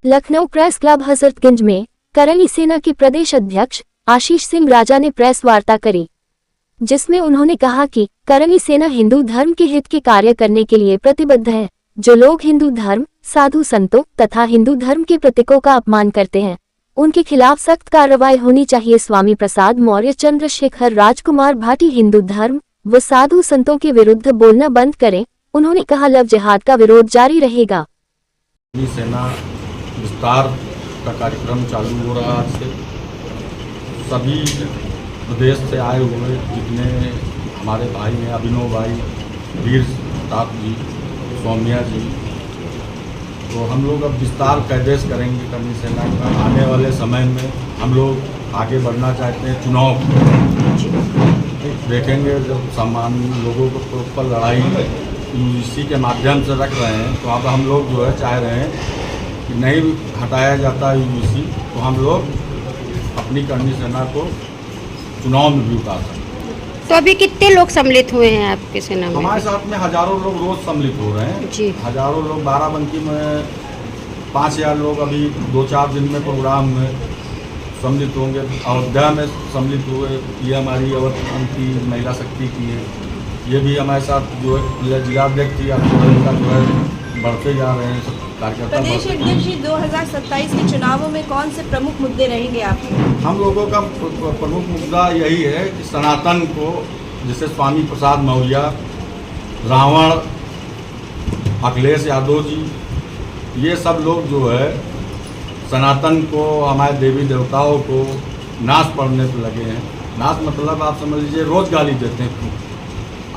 Lucknow press club Hazratganj में करणी सेना के प्रदेश अध्यक्ष आशीष सिंह राजा ने प्रेस वार्ता करी, जिसमें उन्होंने कहा कि करणी सेना हिंदू धर्म के हित के कार्य करने के लिए प्रतिबद्ध है। जो लोग हिंदू धर्म, साधु संतों तथा हिंदू धर्म के प्रतीकों का अपमान करते हैं, उनके खिलाफ सख्त कार्रवाई होनी चाहिए। स्वामी प्रसाद मौर्य, चंद्रशेखर, राजकुमार भाटी हिंदू धर्म व साधु संतों के विरुद्ध बोलना बंद करें। उन्होंने कहा, लव जिहाद का विरोध जारी रहेगा। सेना विस्तार का कार्यक्रम चालू हो रहा है। आज से सभी प्रदेश से आए हुए जितने हमारे भाई हैं, अभिनव भाई, वीर प्रताप जी, सौम्या जी, तो हम लोग अब विस्तार कैदेश करेंगे करणी सेना का। आने वाले समय में हम लोग आगे बढ़ना चाहते हैं। चुनाव देखेंगे, जब सामान्य लोगों को ऊपर लड़ाई यूजीसी के माध्यम से रख रहे हैं, तो अब हम लोग जो है चाह रहे हैं कि नहीं हटाया जाता यूजीसी, तो हम लोग अपनी करणी सेना को चुनाव में भी उतार सकते हैं। तो अभी कितने लोग सम्मिलित हुए हैं आपके सेना में? हमारे साथ में हजारों लोग रोज सम्मिलित हो रहे हैं जी। हजारों लोग, बाराबंकी में 5000 लोग अभी 2-4 दिन में प्रोग्राम में सम्मिलित होंगे। अयोध्या में सम्मिलित हुए, ये हमारी अवध की महिला शक्ति की है। ये भी हमारे साथ जो है जिलाध्यक्ष थी, का जो है बढ़ते जा रहे हैं सब कार्यकर्ता। प्रदेश अध्यक्ष जी, 2027 के चुनावों में कौन से प्रमुख मुद्दे रहेंगे आपके? हम लोगों का प्रमुख मुद्दा यही है कि सनातन को, जैसे स्वामी प्रसाद मौर्य, रावण, अखिलेश यादव जी, ये सब लोग जो है सनातन को, हमारे देवी देवताओं को नाश पढ़ने पर लगे हैं। नाश मतलब आप समझ लीजिए रोज गाली देते हैं।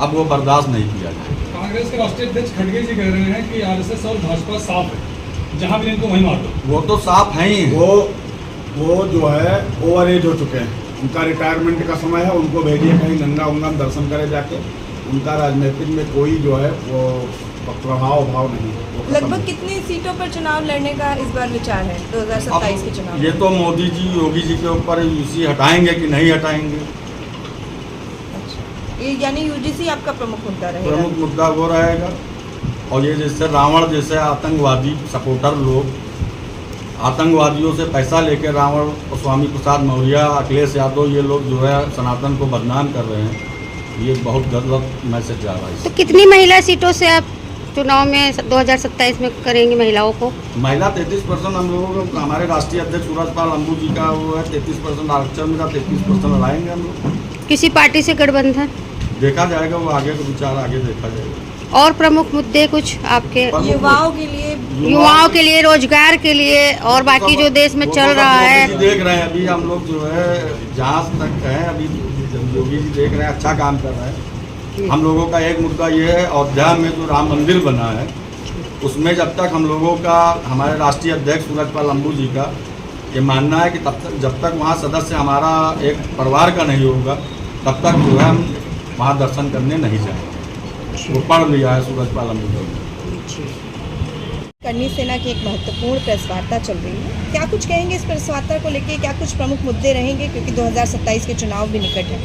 अब वो बर्दाश्त नहीं किया जाए। कांग्रेस के राष्ट्रीय अध्यक्ष खड़गे जी कह रहे हैं कि आरएसएस और भाजपा साफ है, जहां भी इनको वहीं मार दो। वो तो साफ है ही। वो जो है ओवर एज हो चुके हैं, उनका रिटायरमेंट का समय है। उनको भेजिए कहीं गंगा उंगा दर्शन करे जाके। उनका राजनीतिक में कोई जो है वो प्रभाव नहीं है। लगभग कितनी सीटों पर चुनाव लड़ने का इस बार विचार है 2027 के चुनाव? ये तो मोदी जी, योगी जी के ऊपर यूजीसी हटाएंगे कि नहीं हटाएंगे। यानी यूजीसी आपका प्रमुख मुद्दा रहेगा? प्रमुख मुद्दा वो रहेगा। और ये जैसे रावण जैसे आतंकवादी सपोर्टर लोग, आतंकवादियों से पैसा लेकर रावण और स्वामी प्रसाद मौर्य, अखिलेश यादव, ये लोग जो है सनातन को बदनाम कर रहे हैं। ये बहुत गलत मैसेज जा रहा है। तो कितनी महिला सीटों से आप चुनाव में 2027 में करेंगे महिलाओं को? महिला 33% हम लोगों को, हमारे राष्ट्रीय अध्यक्ष सूरजपाल अंबू जी का वो है 33% आरक्षण मिला, 33% लड़ाएंगे हम लोग। किसी पार्टी से गठबंधन? देखा जाएगा, वो आगे का विचार आगे देखा जाएगा। और प्रमुख मुद्दे कुछ आपके? युवाओं के लिए, रोजगार के लिए, और बाकी जो देश में चल रहा है। देख रहे हैं अभी हम लोग जो है जहाँ तक है, अभी योगी जी देख रहे हैं, अच्छा काम कर रहे हैं। हम लोगों का एक मुद्दा ये है, अयोध्या में जो राम मंदिर बना है, उसमें जब तक हम लोगों का, हमारे राष्ट्रीय अध्यक्ष सूरजपाल अंबू जी का ये मानना है कि जब तक वहाँ सदस्य हमारा एक परिवार का नहीं होगा, तब तक जो है हम वहाँ दर्शन करने नहीं जाएंगे। वो पढ़ लिया है सूरजपाल अंबू जी। करणी सेना की एक महत्वपूर्ण प्रेस वार्ता चल रही है, क्या कुछ कहेंगे इस प्रेस वार्ता को लेके? क्या कुछ प्रमुख मुद्दे रहेंगे, क्योंकि 2027 के चुनाव भी निकट है?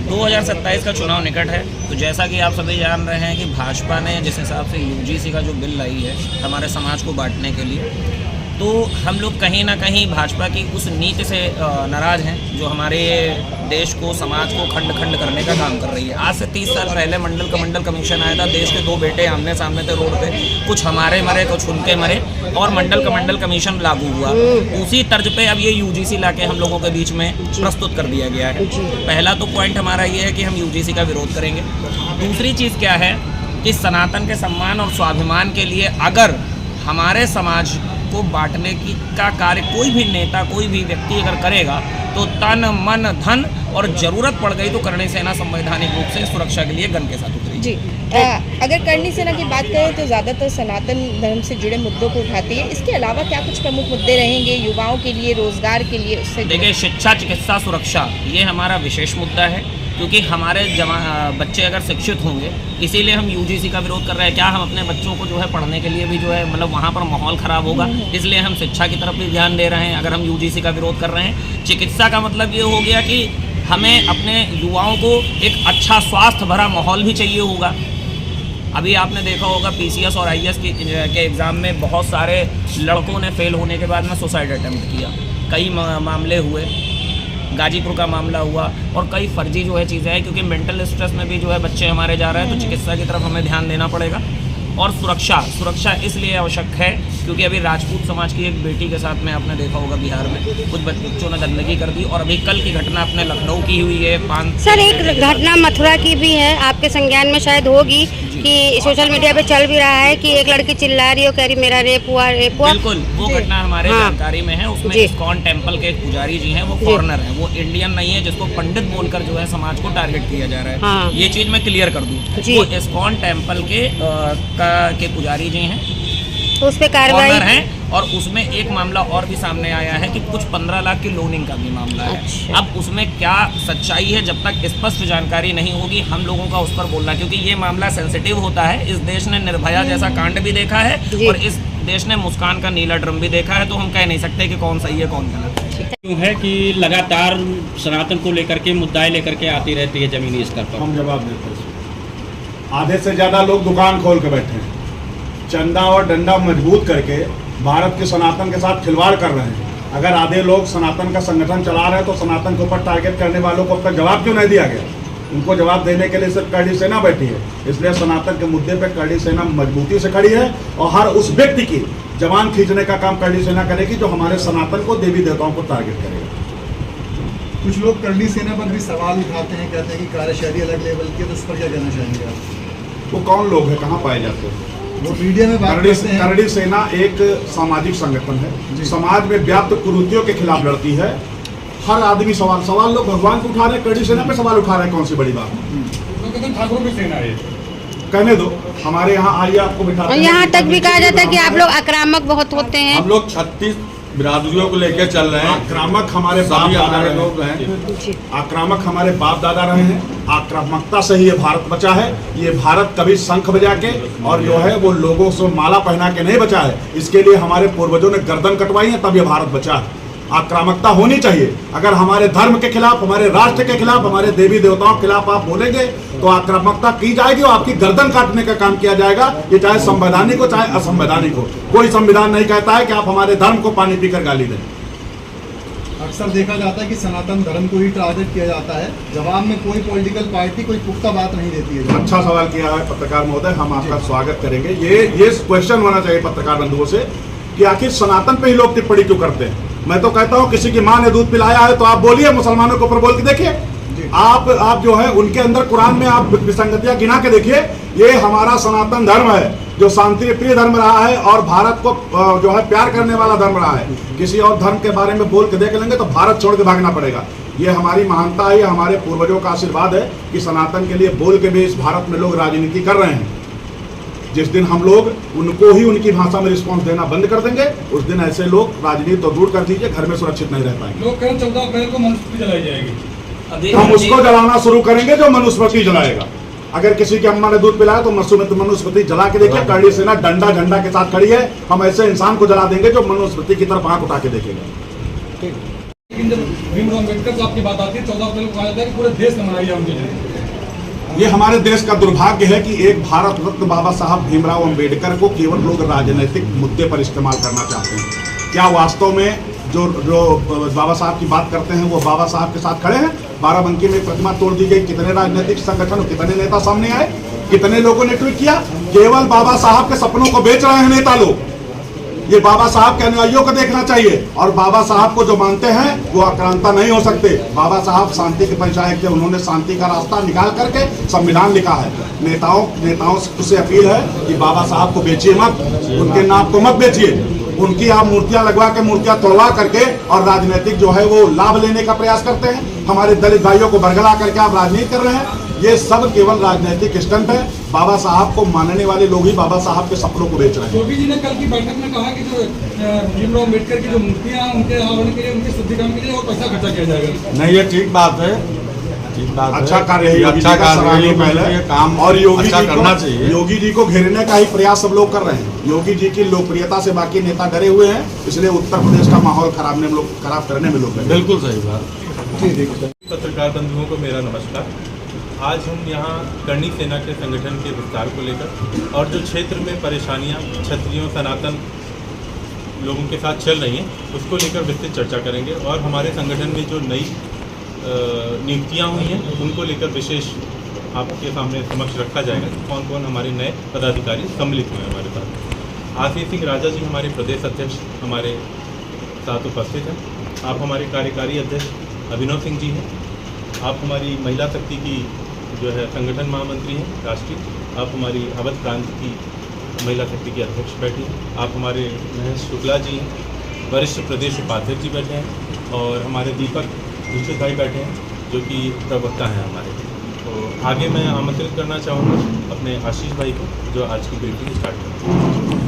2027 का चुनाव निकट है, तो जैसा कि आप सभी जान रहे हैं कि भाजपा ने जिस हिसाब से यूजीसी का जो बिल लाई है हमारे समाज को बांटने के लिए, तो हम लोग कहीं ना कहीं भाजपा की उस नीति से नाराज़ हैं जो हमारे देश को, समाज को खंड खंड करने का काम कर रही है। आज से 30 साल पहले मंडल कमीशन आया था, देश के 2 बेटे आमने सामने थे रोड पे, कुछ हमारे मरे, कुछ उनके मरे, और मंडल कमीशन लागू हुआ। उसी तर्ज पे अब ये यूजीसी लाके हम लोगों के बीच में प्रस्तुत कर दिया गया है। पहला तो पॉइंट हमारा ये है कि हम यूजीसी का विरोध करेंगे। दूसरी चीज़ क्या है कि सनातन के सम्मान और स्वाभिमान के लिए अगर हमारे समाज को बांटने की का कार्य कोई भी नेता, कोई भी व्यक्ति अगर करेगा, तो तन मन धन और जरूरत पड़ गई तो करणी सेना संवैधानिक रूप से सुरक्षा के लिए गन के साथ उतरी जी। अगर करणी सेना की बात करें तो ज़्यादातर सनातन धर्म से जुड़े मुद्दों को उठाती है। इसके अलावा क्या कुछ प्रमुख मुद्दे रहेंगे युवाओं के लिए, रोजगार के लिए? उससे देखिए, शिक्षा, चिकित्सा, सुरक्षा, ये हमारा विशेष मुद्दा है, क्योंकि हमारे बच्चे अगर शिक्षित होंगे, इसीलिए हम यूजीसी का विरोध कर रहे हैं। क्या हम अपने बच्चों को जो है पढ़ने के लिए भी जो है मतलब वहाँ पर माहौल ख़राब होगा, इसलिए हम शिक्षा की तरफ भी ध्यान दे रहे हैं अगर हम यूजीसी का विरोध कर रहे हैं। चिकित्सा का मतलब ये हो गया कि हमें अपने युवाओं को एक अच्छा स्वास्थ्य भरा माहौल भी चाहिए होगा। अभी आपने देखा होगा पीसीएस और आईएएस के एग्ज़ाम में बहुत सारे लड़कों ने फेल होने के बाद में सुसाइड अटेम्प्ट किया। कई मामले हुए, गाजीपुर का मामला हुआ, और कई फर्जी जो है चीज़ें हैं, क्योंकि मेंटल स्ट्रेस में भी जो है बच्चे हमारे जा रहे हैं। तो चिकित्सा की तरफ हमें ध्यान देना पड़ेगा। और सुरक्षा इसलिए आवश्यक है क्योंकि अभी राजपूत समाज की एक बेटी के साथ में आपने देखा होगा बिहार में कुछ बच्चों ने गंदगी कर दी, और अभी कल की घटना अपने लखनऊ की हुई है। सर एक घटना मथुरा की भी है, आपके संज्ञान में शायद होगी कि सोशल मीडिया पे चल भी रहा है कि एक लड़की चिल्ला रही हो, कह रही मेरा रेप हुआ। बिल्कुल, वो घटना हमारे जानकारी में है। उसमें इस्कॉन टेम्पल के एक पुजारी जी हैं, वो फॉरेनर हैं, वो इंडियन नहीं है, जिसको पंडित बोलकर जो है समाज को टारगेट किया जा रहा है। हाँ। ये चीज़ मैं क्लियर कर दूँ, वो इस्कॉन टेम्पल के पुजारी जी हैं, तो उस पे कार्रवाई हैं। और उसमें एक मामला और भी सामने आया है कि कुछ 15 लाख की लोनिंग का भी मामला है। अच्छा। अब उसमें क्या सच्चाई है, जब तक स्पष्ट जानकारी नहीं होगी हम लोगों का उस पर बोलना, क्योंकि ये मामला सेंसिटिव होता है। इस देश ने निर्भया जैसा कांड भी देखा है और इस देश ने मुस्कान का नीला ड्रम भी देखा है, तो हम कह नहीं सकते कि कौन सही है कौन गलत है। क्यों है कि लगातार सनातन को लेकर के मुद्दाएं लेकर के आती रहती है जमीनी स्तर पर? हम जवाब देते हैं। आधे से ज़्यादा लोग दुकान खोल के बैठे हैं, चंदा और डंडा मजबूत करके भारत के सनातन के साथ खिलवाड़ कर रहे हैं। अगर आधे लोग सनातन का संगठन चला रहे हैं तो सनातन के ऊपर टारगेट करने वालों को अब तक जवाब क्यों नहीं दिया गया? उनको जवाब देने के लिए सिर्फ करड़ी सेना बैठी है। इसलिए सनातन के मुद्दे पर करड़ी सेना मजबूती से खड़ी है और हर उस व्यक्ति की जवान खींचने का काम करड़ी सेना करेगी जो हमारे सनातन को, देवी देवताओं को टारगेट करेगा। कुछ लोग करड़ी सेना पर भी सवाल उठाते हैं, कहते हैं कि कार्यशैली अलग लेवल की है, तो उस पर क्या कहना चाहेंगे आप? वो कौन लोग हैं, कहाँ पाए जाते हैं? वो मीडिया में बात करते हैं। करड़ी सेना एक सामाजिक संगठन है, समाज में व्याप्त कुरीतियों के खिलाफ लड़ती है। हर आदमी सवाल लोग भगवान को उठा रहे हैं, करड़ी सेना पे सवाल उठा रहे हैं, कौन सी बड़ी बात है? ठाकुरों की सेना है, कहने दो, हमारे यहाँ आइए आपको बिठा। और यहाँ तक भी कहा जाता है कि आप लोग आक्रामक बहुत होते हैं। हम लोग 36 बिरादरियों को लेकर चल रहे हैं। आक्रामक हमारे बाप दादा हमारे रहे लोग हैं, हैं, आक्रामक हमारे बाप दादा रहे हैं। आक्रामकता से ही ये भारत बचा है। ये भारत कभी शंख बजा के और जो है वो लोगों से माला पहना के नहीं बचा है। इसके लिए हमारे पूर्वजों ने गर्दन कटवाई है, तब ये भारत बचा है। आक्रामकता होनी चाहिए। अगर हमारे धर्म के खिलाफ, हमारे राष्ट्र के खिलाफ, हमारे देवी देवताओं के खिलाफ आप बोलेंगे तो आक्रामकता की जाएगी और आपकी गर्दन काटने का काम किया जाएगा। ये चाहे संवैधानिक हो चाहे असंवैधानिक हो। कोई संविधान नहीं कहता है कि आप हमारे धर्म को पानी पीकर गाली दें। अक्सर देखा जाता है कि सनातन धर्म को ही टारगेट किया जाता है, जवाब में कोई पॉलिटिकल पार्टी कोई पुख्ता बात नहीं देती है। अच्छा सवाल किया है पत्रकार महोदय, हम आपका स्वागत करेंगे। ये क्वेश्चन होना चाहिए पत्रकार बंधुओं से कि आखिर सनातन पे ही लोग टिप्पणी क्यों करते हैं। मैं तो कहता हूँ किसी की माँ ने दूध पिलाया है तो आप बोलिए, मुसलमानों के ऊपर बोल के देखिए। आप जो है उनके अंदर कुरान में आप विसंगतियां गिना के देखिए। ये हमारा सनातन धर्म है जो शांति प्रिय धर्म रहा है और भारत को जो है प्यार करने वाला धर्म रहा है। किसी और धर्म के बारे में बोल के देख लेंगे तो भारत छोड़ के भागना पड़ेगा। ये हमारी महानता है, ये हमारे पूर्वजों का आशीर्वाद है कि सनातन के लिए बोल के भी इस भारत में लोग राजनीति कर रहे हैं। जिस दिन हम लोग उनको ही उनकी भाषा में रिस्पॉन्स देना बंद कर देंगे, उस दिन ऐसे लोग राजनीति तो दूर कर दीजिए, घर में सुरक्षित नहीं रह पाएंगे। लोग कल 14 अप्रैल को मनुस्मृति जलाई जाएगी। हम उसको जलाना शुरू करेंगे जो मनुस्मृति जलाएगा। अगर किसी की अम्मा ने दूध पिलाया तो मनुस्मृति जला के देखिए। करड़ी सेना डंडा झंडा के साथ खड़ी है। हम ऐसे इंसान को जला देंगे जो मनुस्मृति की तरफ आंख उठा के देखेगा। लेकिन जब भीमराव अम्बेडकर साहब की बात आती है, 14 अप्रैल को कहा जाता है कि पूरे देश ने मनाई है उनकी जयंती। ये हमारे देश का दुर्भाग्य है कि एक भारत रत्न बाबा साहब भीमराव अंबेडकर को केवल लोग राजनीतिक मुद्दे पर इस्तेमाल करना चाहते हैं। क्या वास्तव में जो बाबा साहब की बात करते हैं वो बाबा साहब के साथ खड़े हैं? बाराबंकी में प्रतिमा तोड़ दी गई, कितने राजनीतिक संगठन, कितने नेता सामने आए, कितने लोगों ने ट्वीट किया? केवल बाबा साहब के सपनों को बेच रहे हैं नेता लोग। ये बाबा साहब के अनुयायियों को देखना चाहिए। और बाबा साहब को जो मानते हैं वो आक्रांता नहीं हो सकते। बाबा साहब शांति के परिचायक थे। उन्होंने शांति का रास्ता निकाल करके संविधान लिखा है। नेताओं से अपील है कि बाबा साहब को बेचिए मत, उनके नाम को मत बेचिए। उनकी आप मूर्तियां लगवा के, मूर्तियां तोड़वा करके और राजनीतिक जो है वो लाभ लेने का प्रयास करते हैं। हमारे दलित भाइयों को बरगला करके आप राजनीति कर रहे हैं। ये सब केवल राजनीतिक स्टंट है। बाबा साहब को मानने वाले लोग ही बाबा साहब के सपनों को बेच रहे हैं। योगी जी ने कल की बैठक में कहा कि जो भीमराव अम्बेडकर की जो मूर्तियां उनके अनावरण के लिए, उनके शुद्धिकरण के लिए और पैसा खर्चा किया जाएगा। नहीं, ये ठीक बात है, ठीक बात है। अच्छा कार्य है, अच्छा कार्य है, पहले काम और योगी अच्छा जी करना चाहिए। योगी जी को घेरने का ही प्रयास सब लोग कर रहे हैं। योगी जी की लोकप्रियता से बाकी नेता डरे हुए हैं, इसलिए उत्तर प्रदेश का माहौल खराब करने में लोग बिल्कुल सही बात। पत्रकार बंधुओं को मेरा नमस्कार। आज हम यहाँ करणी सेना के संगठन के विस्तार को लेकर और जो क्षेत्र में परेशानियाँ क्षत्रियों सनातन लोगों के साथ चल रही हैं उसको लेकर विस्तृत चर्चा करेंगे और हमारे संगठन में जो नई नियुक्तियाँ हुई हैं उनको लेकर विशेष आपके सामने समक्ष रखा जाएगा कि कौन कौन हमारे नए पदाधिकारी सम्मिलित हुए हैं हमारे साथ। आशीष सिंह राजा जी हमारे प्रदेश अध्यक्ष हमारे साथ उपस्थित हैं। आप हमारे कार्यकारी अध्यक्ष अभिनव सिंह जी हैं। आप हमारी महिला शक्ति की जो है संगठन महामंत्री हैं राष्ट्रीय। आप हमारी अवध प्रांत की महिला शक्ति की अध्यक्ष बैठी हैं। आप हमारे महेश शुक्ला जी हैं, वरिष्ठ प्रदेश उपाध्यक्ष जी बैठे हैं और हमारे दीपक दीक्षित भाई बैठे हैं जो कि प्रवक्ता हैं हमारे। तो आगे मैं आमंत्रित करना चाहूँगा अपने आशीष भाई को जो आज की ब्रीफिंग स्टार्ट करेंगे।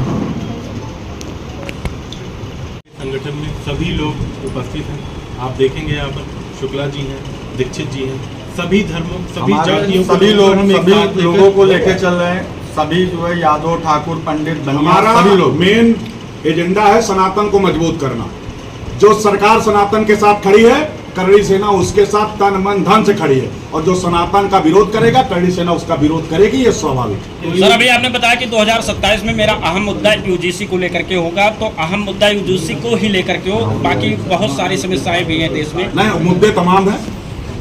संगठन में सभी लोग उपस्थित हैं। आप देखेंगे यहाँ पर शुक्ला जी हैं, दीक्षित जी हैं, सभी धर्मों सभी जातियों सभी लोगों को लेकर चल रहे हैं। सभी जो है यादव ठाकुर पंडित हमारा सभी लोग मेन एजेंडा है सनातन को मजबूत करना। जो सरकार सनातन के साथ खड़ी है करणी सेना उसके साथ तन मन धन से खड़ी है और जो सनातन का विरोध करेगा करणी सेना उसका विरोध करेगी, ये स्वाभाविक है। सर अभी आपने बताया कि 2027 में मेरा अहम मुद्दा यूजीसी को लेकर के होगा, तो अहम मुद्दा यूजीसी को ही लेकर के हो, बाकी बहुत सारी समस्याएं भी हैं देश में। नहीं, मुद्दे तमाम हैं।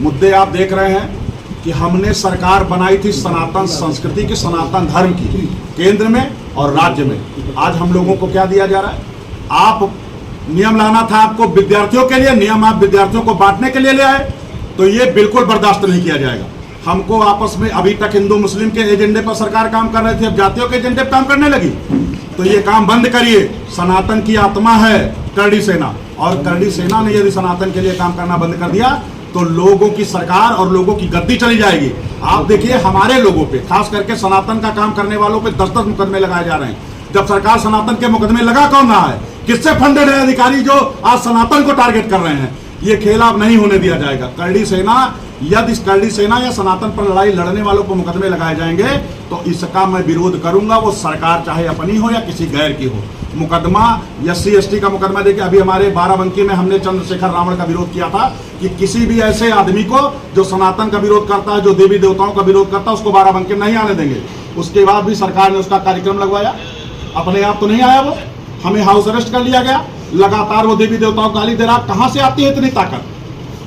मुद्दे आप देख रहे हैं कि हमने सरकार बनाई थी सनातन संस्कृति की, सनातन धर्म की, केंद्र में और राज्य में। आज हम लोगों को क्या दिया जा रहा है? आप नियम लाना था आपको विद्यार्थियों के लिए, नियम आप विद्यार्थियों को बांटने के लिए ले आए, तो ये बिल्कुल बर्दाश्त नहीं किया जाएगा। हमको आपस में अभी तक हिंदू मुस्लिम के एजेंडे पर सरकार काम कर रही थी, अब जातियों के एजेंडे पर काम करने लगी, तो ये काम बंद करिए। सनातन की आत्मा है करणी सेना, और करणी सेना ने यदि सनातन के लिए काम करना बंद कर दिया तो लोगों की सरकार और लोगों की गद्दी चली जाएगी। आप देखिए हमारे लोगों पे, खास करके सनातन का काम करने वालों पे 10-10 मुकदमे लगाए जा रहे हैं, जब सरकार सनातन के मुकदमे लगा कौन रहा है? किससे फंडेड है अधिकारी जो आज सनातन को टारगेट कर रहे हैं? ये खेल अब नहीं होने दिया जाएगा। करणी सेना, यदि करणी सेना या सनातन पर लड़ाई लड़ने वालों को मुकदमे लगाए जाएंगे तो इसका मैं विरोध करूंगा, वो सरकार चाहे अपनी हो या किसी गैर की हो। मुकदमा SC/ST का मुकदमा देखिए, अभी हमारे बाराबंकी में हमने चंद्रशेखर रावण का विरोध किया था कि किसी भी ऐसे आदमी को जो सनातन का विरोध करता है, जो देवी देवताओं का विरोध करता है, उसको बाराबंकी नहीं आने देंगे। उसके बाद भी सरकार ने उसका कार्यक्रम लगवाया, अपने आप तो नहीं आया वो, हमें हाउस अरेस्ट कर लिया गया। लगातार वो देवी देवताओं को गाली दे रहा। कहां से आती है इतनी ताकत?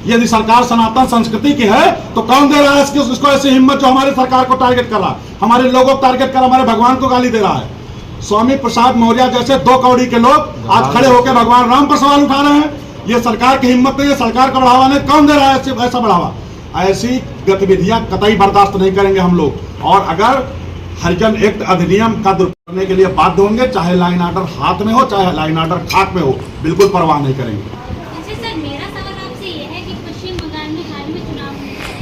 यदि सरकार सनातन संस्कृति की है तो कौन दे रहा है इसको ऐसी हिम्मत जो हमारे सरकार को टारगेट कर रहा है, हमारे लोगों को टारगेट कर, हमारे भगवान को गाली दे रहा है? स्वामी प्रसाद मौर्य जैसे 2 कौड़ी के लोग आज खड़े होकर भगवान राम पर सवाल उठा रहे हैं। ये सरकार की हिम्मत नहीं है, सरकार का बढ़ावा नहीं। कौन दे रहा है ऐसा बढ़ावा? ऐसी गतिविधियां कतई बर्दाश्त नहीं करेंगे हम लोग। और अगर हरिजन एक्ट अधिनियम का दुरुपयोग करने के लिए बाध्य होंगे, चाहे लाइन ऑर्डर हाथ में हो, चाहे लाइन ऑर्डर खाक में हो, बिल्कुल परवाह नहीं करेंगे। सर, मेरा सवाल आपसे ये है कि पश्चिम बंगाल में हाल में चुनाव हुए हैं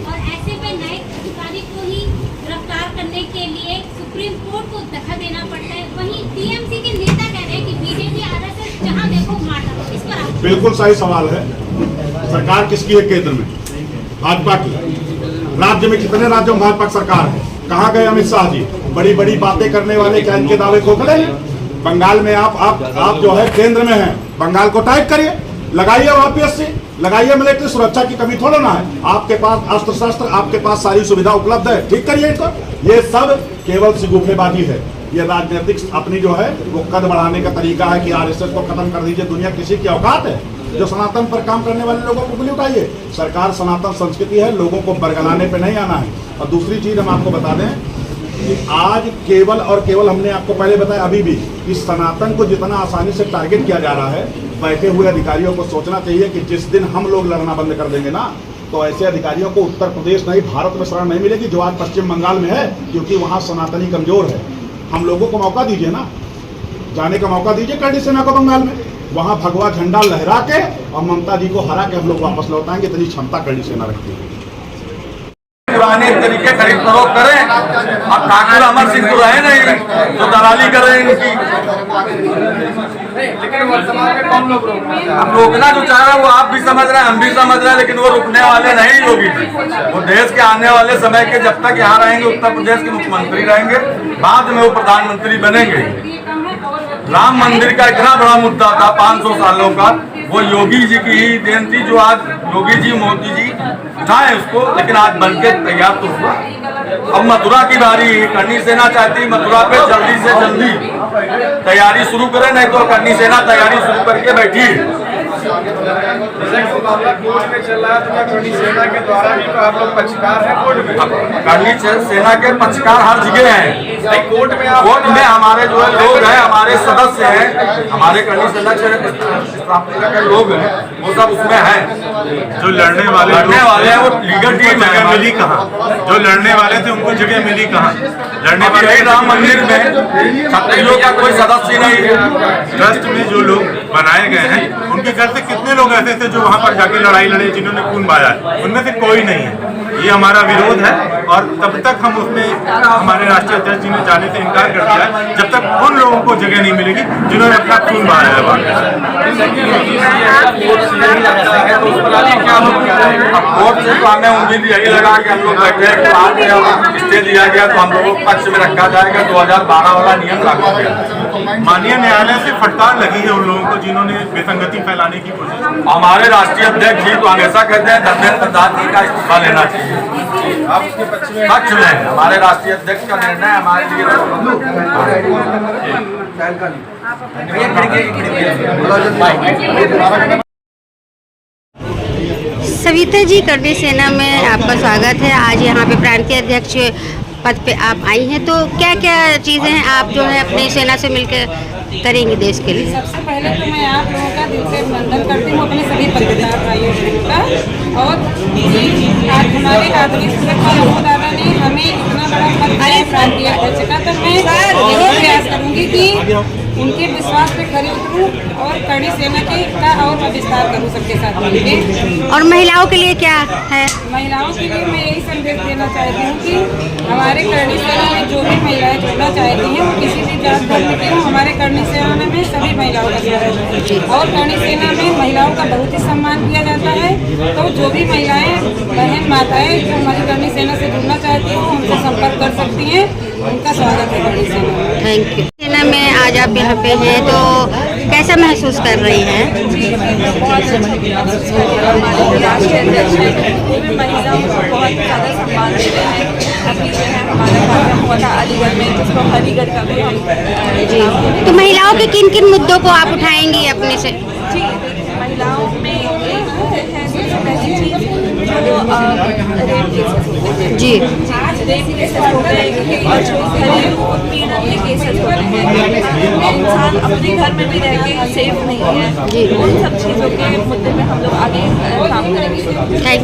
और ऐसे में नए अधिकारी को ही गिरफ्तार करने के लिए सुप्रीम कोर्ट को दखल देना पड़ता है। वहीं टीएमसी के नेता कह रहे हैं कि बीजेपी RSS जहां देखो मार डालो। इस पर आप बिल्कुल सही सवाल है। सरकार किसकी है केंद्र में? भाजपा की। राज्य में कितने राज्यों में भाजपा सरकार है? कहाँ गए अमित शाह जी? बड़ी बड़ी बातें करने वाले क्या इनके दावे खोखले हैं? बंगाल में आप जो है केंद्र में हैं, बंगाल को टाइट करिए, लगाइए वहाँ PSC, लगाइए मिलिट्री, सुरक्षा की कमी थोड़ा ना है। आपके पास अस्त्र शस्त्र, आपके पास सारी सुविधा उपलब्ध है, ठीक करिए इनको। ये सब केवल सिगुफेबाजी है। ये राजनीतिक अपनी जो है वो कद बढ़ाने का तरीका है कि RSS को खत्म कर दीजिए। दुनिया किसी की औकात है? जो सनातन पर काम करने वाले लोगों को उंगली उठाइए। सरकार सनातन संस्कृति है, लोगों को बरगलाने पे नहीं आना है। और दूसरी चीज हम आपको बता दें कि आज केवल और केवल, हमने आपको पहले बताया अभी भी, कि सनातन को जितना आसानी से टारगेट किया जा रहा है, बैठे हुए अधिकारियों को सोचना चाहिए कि जिस दिन हम लोग लड़ना बंद कर देंगे ना, तो ऐसे अधिकारियों को उत्तर प्रदेश नहीं भारत में शरण नहीं मिलेगी, जो आज पश्चिम बंगाल में है, क्योंकि वहाँ सनातनी कमजोर है। हम लोगों को मौका दीजिए ना, जाने का मौका दीजिए करणी सेना को बंगाल में। वहाँ भगवा झंडा लहरा के और ममता जी को हरा के हम लोग वापस लौटाएंगे। इतनी क्षमता करणी सेना रखती है। पुराने तरीके खरीद फरोख्त करें। अब ठाकुर अमर सिंह तो रहे नहीं तो दलाली करें इनकी। लेकिन वर्तमान में कौन लोग अब रोकना जो चाह रहा है वो आप भी समझ रहे हैं, हम भी समझ रहे हैं, लेकिन वो रुकने वाले नहीं योगी जी। वो देश के आने वाले समय के जब तक यहाँ रहेंगे, उत्तर प्रदेश के मुख्यमंत्री रहेंगे, बाद में वो प्रधानमंत्री बनेंगे। राम मंदिर का इतना बड़ा मुद्दा था 500 सालों का, वो योगी जी की ही देन थी, जो आज योगी जी मोदी जी उठाए उसको, लेकिन आज बनके तैयार तो हुआ। अब मथुरा की बारी, करनी सेना चाहती मथुरा पे जल्दी से जल्दी तैयारी शुरू करें, नहीं तो करनी सेना तैयारी शुरू करके बैठी। करनी सेना के द्वारा भी आप लोग पक्षकार हैं कोर्ट में? करनी सेना के पक्षकार हर जगह हैं। कोर्ट में हमारे जो है लोग हैं, हमारे सदस्य हैं, हमारे करनी सेना के लोग हैं, वो सब उसमें हैं। जो लड़ने वाले हैं वो लीगल टीम जगह मिली कहाँ? जो लड़ने वाले थे उनको जगह मिली कहाँ? लड़ने वाले राम मंदिर में छत्तीसों का कोई सदस्य नहीं है। ट्रस्ट में जो लोग बनाए गए हैं उनके घर से कितने लोग ऐसे थे जो वहाँ पर जाके लड़ाई लड़े, जिन्होंने खून बहाया है? उनमें से कोई नहीं है। ये हमारा विरोध है और तब तक हम उसमें हमारे राष्ट्रीय अध्यक्ष जी ने जाने से इनकार कर दिया है, जब तक उन लोगों को जगह नहीं मिलेगी जिन्होंने अपना खून बहाया है वहाँ। कोर्ट से तो हमें उम्मीद यही लगा कि हम लोग बैठे स्टे दिया गया तो हम लोगों को पक्ष में रखा जाएगा। 2012 वाला नियम लागू किया। माननीय न्यायालय से फटकार लगी है उन लोगों को जिन्होंने विसंगति फैलाने की कोशिश। हमारे राष्ट्रीय अध्यक्ष जी तो हमेशा कहते हैं धर्मेंद्र प्रसाद जी का इस्तीफा लेना चाहिए। आपके पक्ष में हमारे राष्ट्रीय अध्यक्ष का निर्णय हमारे लिए सविता जी, करनी सेना में आपका स्वागत है। आज यहाँ पे प्रांतीय अध्यक्ष पद पे आप आई हैं, तो क्या क्या चीज़ें हैं आप जो है अपनी सेना से मिलकर करेंगी देश के लिए? सबसे पहले तो मैं आप लोगों का दिल से अभिनंदन करती हूँ अपने सभी पत्रकार भाइयों का। और आज हमारे आदरणीय सुरेश दादा ने हमें इतना बड़ा पद दिया प्रांतीय अध्यक्ष का, तो मैं यही प्रयास करूँगी कि उनके विश्वास पे खरी उतरूँ और करनी सेना के का और विस्तार करूँ सबके साथ मिलकर। और महिलाओं के लिए क्या है? महिलाओं के लिए मैं यही संदेश देना चाहती हूँ कि हमारे करनी सेना में जो भी महिलाएं जुड़ना चाहती हैं, वो किसी भी जात धर्म की हो, हमारे करनी सेना में सभी महिलाओं का स्वागत है। और करनी सेना में महिलाओं का बहुत ही सम्मान किया जाता है। तो जो भी महिलाएं, बहन, माताएं जो हमारी करनी सेना से जुड़ना चाहती हैं, वो हमसे संपर्क कर सकती हैं। उनका स्वागत है करनी सेना। Thank you. सेना में आज आप यहाँ पे हैं, तो कैसा महसूस कर रही हैं? बहुत राष्ट्रीय अध्यक्ष हैं, महिलाओं को बहुत ज़्यादा सम्मान दे रहे हैं। अभी जो है हमारा कार्यक्रम हुआ था अलीगढ़ में, जिसको अलीगढ़ का भी हम तो महिलाओं के किन किन मुद्दों को आप उठाएंगी अपने से? जी, महिलाओं में एक है सबसे पहली चीज़ जो रेप केसेस होते हैं। जी, रेप केसेस होते हैं और जो घरेलू उत्पीड़न के केसेस होते हैं, इंसान अपने घर में भी रह के सेफ नहीं है। उन सब चीज़ों के मुद्दे में हम लोग आगे काम करेंगे। थैंक